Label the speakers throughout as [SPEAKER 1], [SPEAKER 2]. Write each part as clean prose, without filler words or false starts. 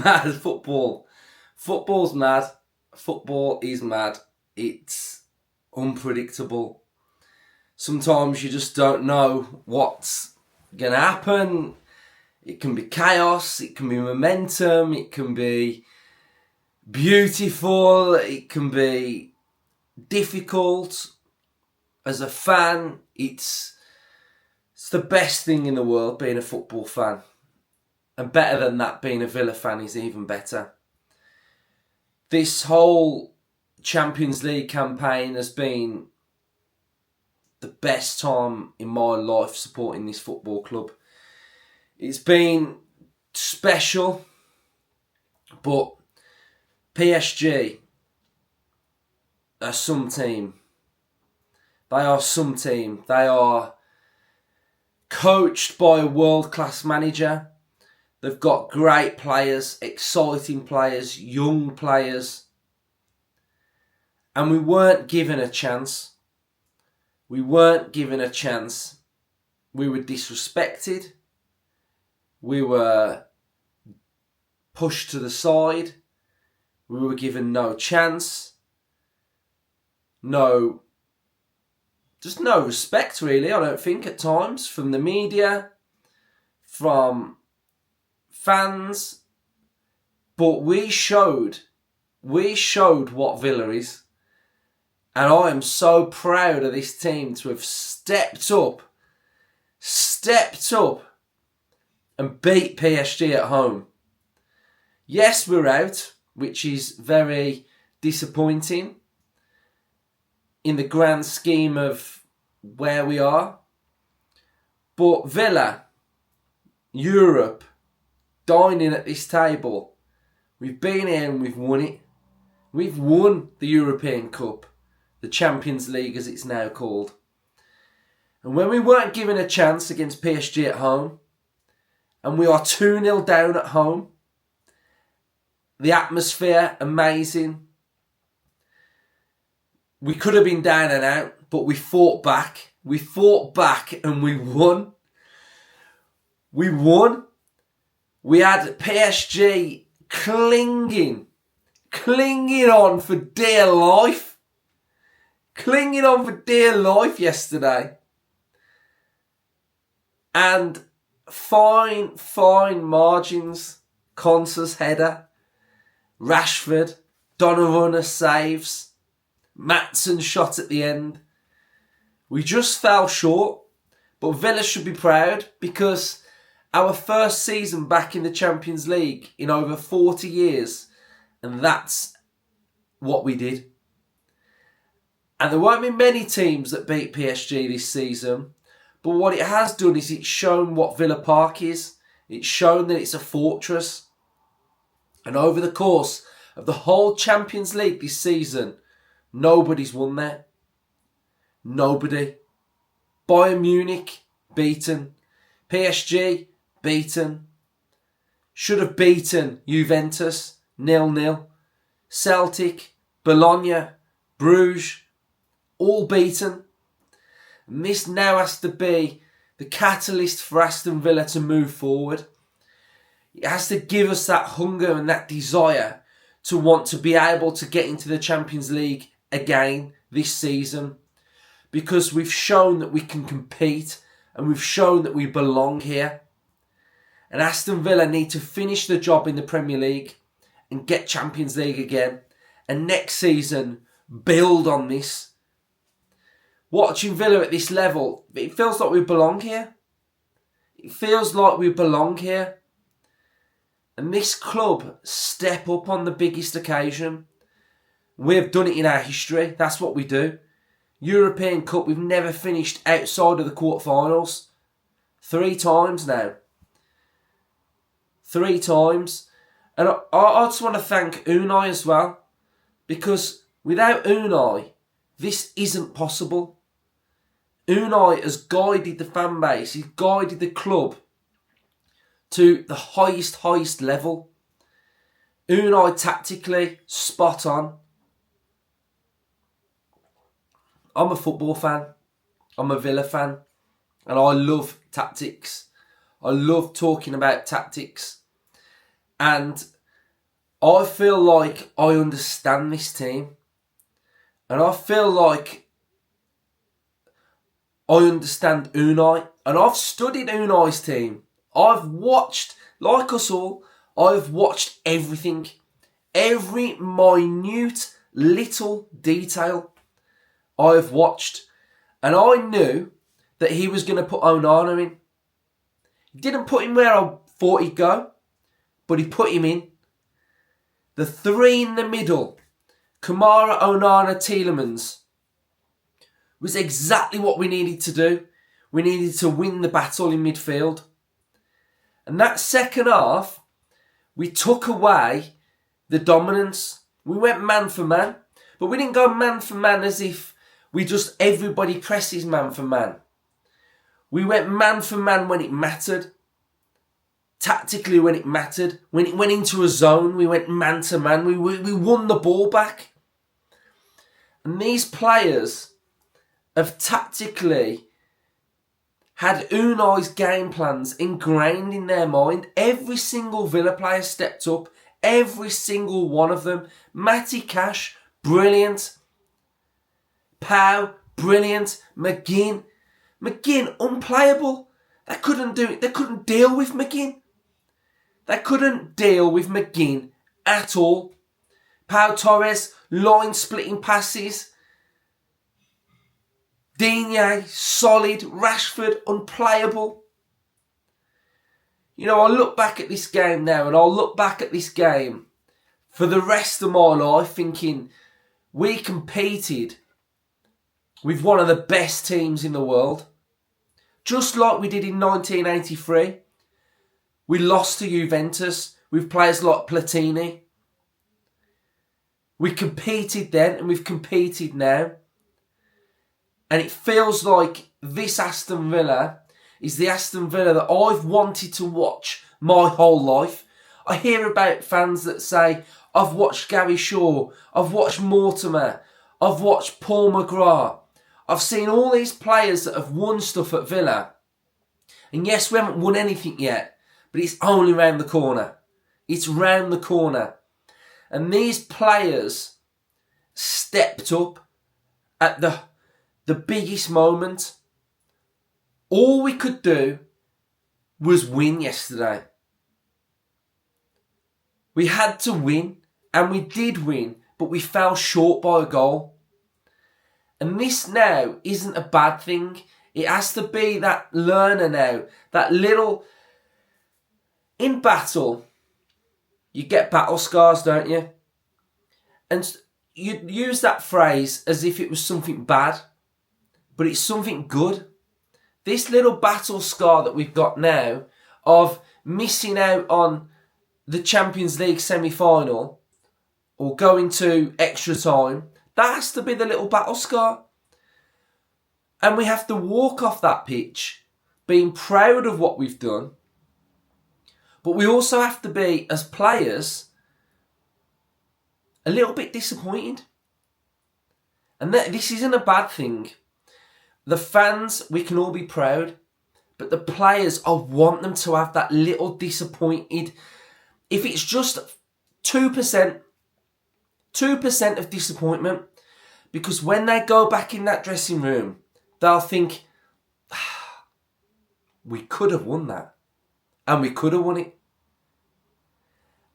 [SPEAKER 1] mad. Football's mad. Football is mad. It's unpredictable. Sometimes you just don't know what's going to happen. It can be chaos. It can be momentum. It can be beautiful. It can be difficult. As a fan, it's the best thing in the world being a football fan. And better than that, being a Villa fan is even better. This whole Champions League campaign has been the best time in my life supporting this football club. It's been special, but PSG are some team. They are some team. They are coached by a world-class manager. They've got great players, exciting players, young players. And we weren't given a chance. We weren't given a chance. We were disrespected. We were pushed to the side. We were given no chance. Just no respect really, I don't think, at times, from the media, from fans. But we showed what Villa is. And I am so proud of this team to have stepped up and beat PSG at home. Yes, we're out, which is very disappointing in the grand scheme of where we are. But Villa, Europe, dining at this table, we've been here and we've won it. We've won the European Cup, the Champions League as it's now called. And when we weren't given a chance against PSG at home, and we are 2-0 down at home, the atmosphere, amazing. We could have been down and out, but we fought back. We fought back and we won. We won. We had PSG clinging on for dear life. Clinging on for dear life yesterday. And fine margins. Konsa's header. Rashford. Donnarumma saves. Maatsen's shot at the end. We just fell short. But Villa should be proud because our first season back in the Champions League in over 40 years. And that's what we did. And there won't be many teams that beat PSG this season. But what it has done is it's shown what Villa Park is. It's shown that it's a fortress. And over the course of the whole Champions League this season, nobody's won there. Nobody. Bayern Munich, beaten. PSG, beaten. Should have beaten Juventus, 0-0. Celtic, Bologna, Bruges, all beaten. And this now has to be the catalyst for Aston Villa to move forward. It has to give us that hunger and that desire to want to be able to get into the Champions League again this season. Because we've shown that we can compete and we've shown that we belong here. And Aston Villa need to finish the job in the Premier League and get Champions League again. And next season, build on this. Watching Villa at this level, it feels like we belong here. It feels like we belong here. And this club step up on the biggest occasion. We've done it in our history. That's what we do. European Cup, we've never finished outside of the quarterfinals. 3 times now. 3 times. And I just want to thank Unai as well. Because without Unai, this isn't possible. Unai has guided the fan base. He's guided the club to the highest level. Unai tactically, spot on. I'm a football fan. I'm a Villa fan. And I love tactics. I love talking about tactics. And I feel like I understand this team. And I feel like I understand Unai. And I've studied Unai's team. I've watched, like us all, I've watched everything. Every minute little detail I've watched. And I knew that he was going to put Onana in. He didn't put him where I thought he'd go, but he put him in. The three in the middle, Kamara, Onana, Tielemans, was exactly what we needed to do. We needed to win the battle in midfield. And that second half, we took away the dominance. We went man for man, but we didn't go man for man as if everybody presses man for man. We went man for man when it mattered. Tactically when it mattered. When it went into a zone, we went man to man. We won the ball back. And these players have tactically had Unai's game plans ingrained in their mind. Every single Villa player stepped up. Every single one of them. Matty Cash, brilliant. Pau, brilliant. McGinn, unplayable. They couldn't do it. They couldn't deal with McGinn. They couldn't deal with McGinn at all. Pau Torres, line splitting passes. Digne, solid. Rashford, unplayable. You know, I look back at this game now, and I'll look back at this game for the rest of my life thinking we competed with one of the best teams in the world. Just like we did in 1983. We lost to Juventus with players like Platini. We competed then and we've competed now. And it feels like this Aston Villa is the Aston Villa that I've wanted to watch my whole life. I hear about fans that say, I've watched Gary Shaw, I've watched Mortimer, I've watched Paul McGrath. I've seen all these players that have won stuff at Villa. And yes, we haven't won anything yet, but it's only round the corner. It's round the corner. And these players stepped up at the biggest moment. All we could do was win yesterday. We had to win, and we did win, but we fell short by a goal. And this now isn't a bad thing. It has to be that learner now. That little... In battle, you get battle scars, don't you? And you use that phrase as if it was something bad. But it's something good. This little battle scar that we've got now of missing out on the Champions League semi-final or going to extra time, that has to be the little battle scar. And we have to walk off that pitch being proud of what we've done. But we also have to be, as players, a little bit disappointed. And this isn't a bad thing. The fans, we can all be proud. But the players, I want them to have that little disappointed. If it's just 2% of disappointment. Because when they go back in that dressing room, they'll think, we could have won that. And we could have won it.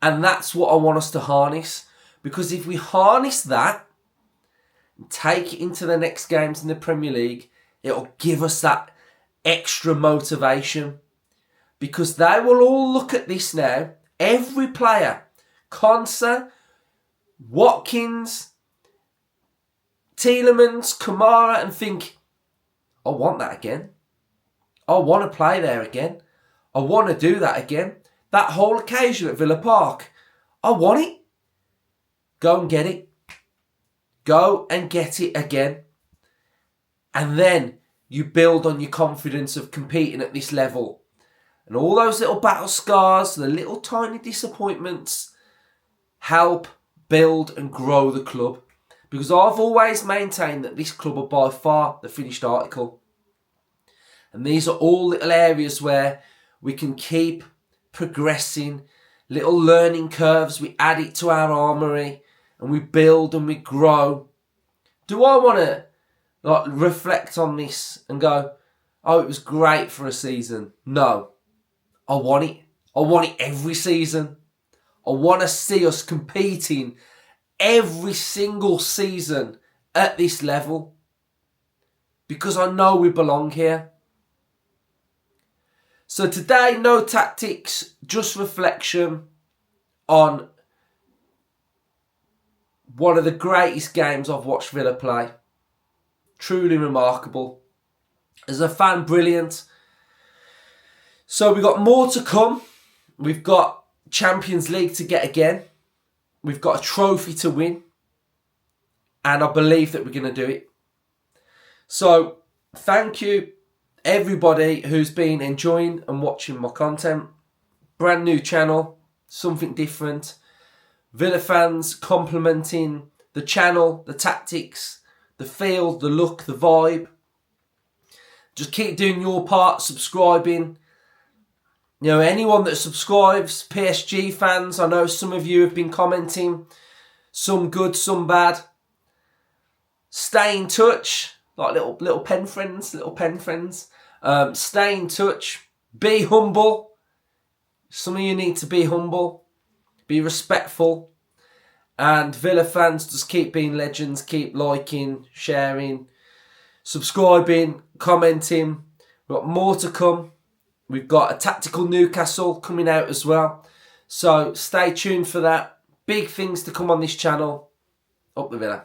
[SPEAKER 1] And that's what I want us to harness. Because if we harness that and take it into the next games in the Premier League, it'll give us that extra motivation. Because they will all look at this now. Every player, Konsa, Watkins, Tielemans, Kamara, and think, I want that again. I want to play there again. I want to do that again. That whole occasion at Villa Park, I want it. Go and get it. Go and get it again. And then you build on your confidence of competing at this level. And all those little battle scars, the little tiny disappointments, help build and grow the club. Because I've always maintained that this club are by far the finished article. And these are all little areas where we can keep progressing, little learning curves. We add it to our armoury and we build and we grow. Do I want to reflect on this and go, oh, it was great for a season? No. I want it. I want it every season. I want to see us competing every single season at this level, because I know we belong here. So today, no tactics, just reflection on one of the greatest games I've watched Villa play. Truly remarkable. As a fan, brilliant. So we've got more to come. We've got Champions League to get again. We've got a trophy to win. And I believe that we're going to do it. So thank you everybody who's been enjoying and watching my content. Brand new channel, something different. Villa fans complimenting the channel, the tactics, the feel, the look, the vibe. Just keep doing your part, subscribing. You know, anyone that subscribes, PSG fans, I know some of you have been commenting. Some good, some bad. Stay in touch. Like little pen friends. Stay in touch. Be humble. Some of you need to be humble. Be respectful. And Villa fans, just keep being legends. Keep liking, sharing, subscribing, commenting. We've got more to come. We've got a tactical Newcastle coming out as well. So stay tuned for that. Big things to come on this channel. Up the Villa.